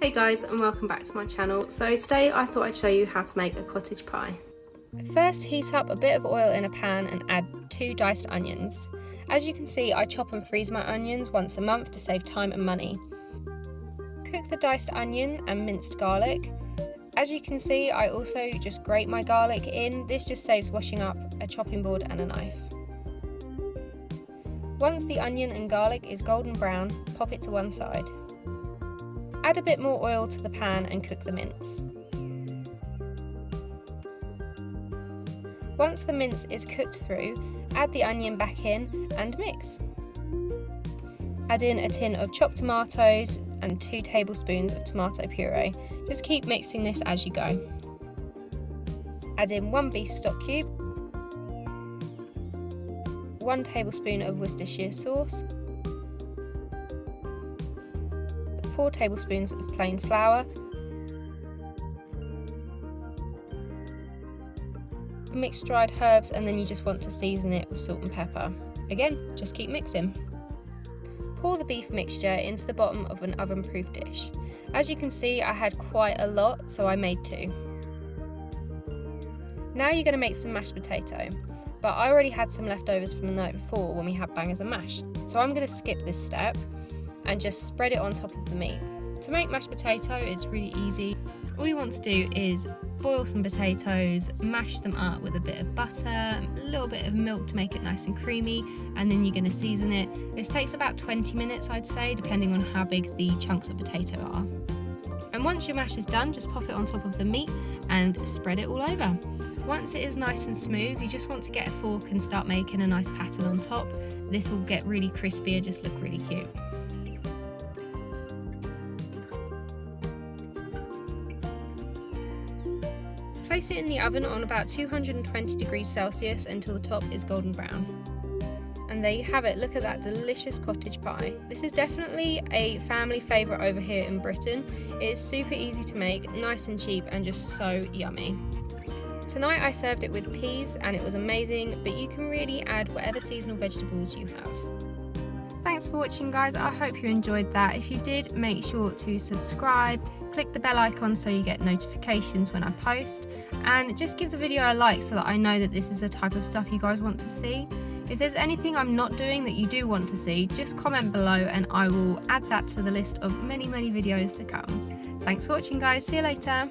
Hey guys, and welcome back to my channel. So today I thought I'd show you how to make a cottage pie. First, heat up a bit of oil in a pan and add 2 diced onions. As you can see, I chop and freeze my onions once a month to save time and money. Cook the diced onion and minced garlic. As you can see, I also just grate my garlic in. This just saves washing up a chopping board and a knife. Once the onion and garlic is golden brown, pop it to one side. Add a bit more oil to the pan and cook the mince. Once the mince is cooked through, add the onion back in and mix. Add in a tin of chopped tomatoes and 2 tablespoons of tomato puree. Just keep mixing this as you go. Add in 1 beef stock cube, 1 tablespoon of Worcestershire sauce, 4 tablespoons of plain flour, mix dried herbs, and then you just want to season it with salt and pepper. Again, just keep mixing. Pour the beef mixture into the bottom of an oven-proof dish. As you can see, I had quite a lot, so I made 2. Now you're going to make some mashed potato, but I already had some leftovers from the night before when we had bangers and mash, so I'm going to skip this step and just spread it on top of the meat. To make mashed potato, it's really easy. All you want to do is boil some potatoes, mash them up with a bit of butter, a little bit of milk to make it nice and creamy, and then you're going to season it. This takes about 20 minutes, I'd say, depending on how big the chunks of potato are. And once your mash is done, just pop it on top of the meat and spread it all over. Once it is nice and smooth, you just want to get a fork and start making a nice pattern on top. This will get really crispy and just look really cute. Place it in the oven on about 220 degrees Celsius until the top is golden brown. And there you have it, look at that delicious cottage pie. This is definitely a family favourite over here in Britain. It is super easy to make, nice and cheap, and just so yummy. Tonight I served it with peas and it was amazing, but you can really add whatever seasonal vegetables you have. Thanks for watching guys, I hope you enjoyed that. If you did, make sure to subscribe, click the bell icon so you get notifications when I post, and just give the video a like so that I know that this is the type of stuff you guys want to see. If there's anything I'm not doing that you do want to see, just comment below and I will add that to the list of many videos to come. Thanks for watching guys, see you later.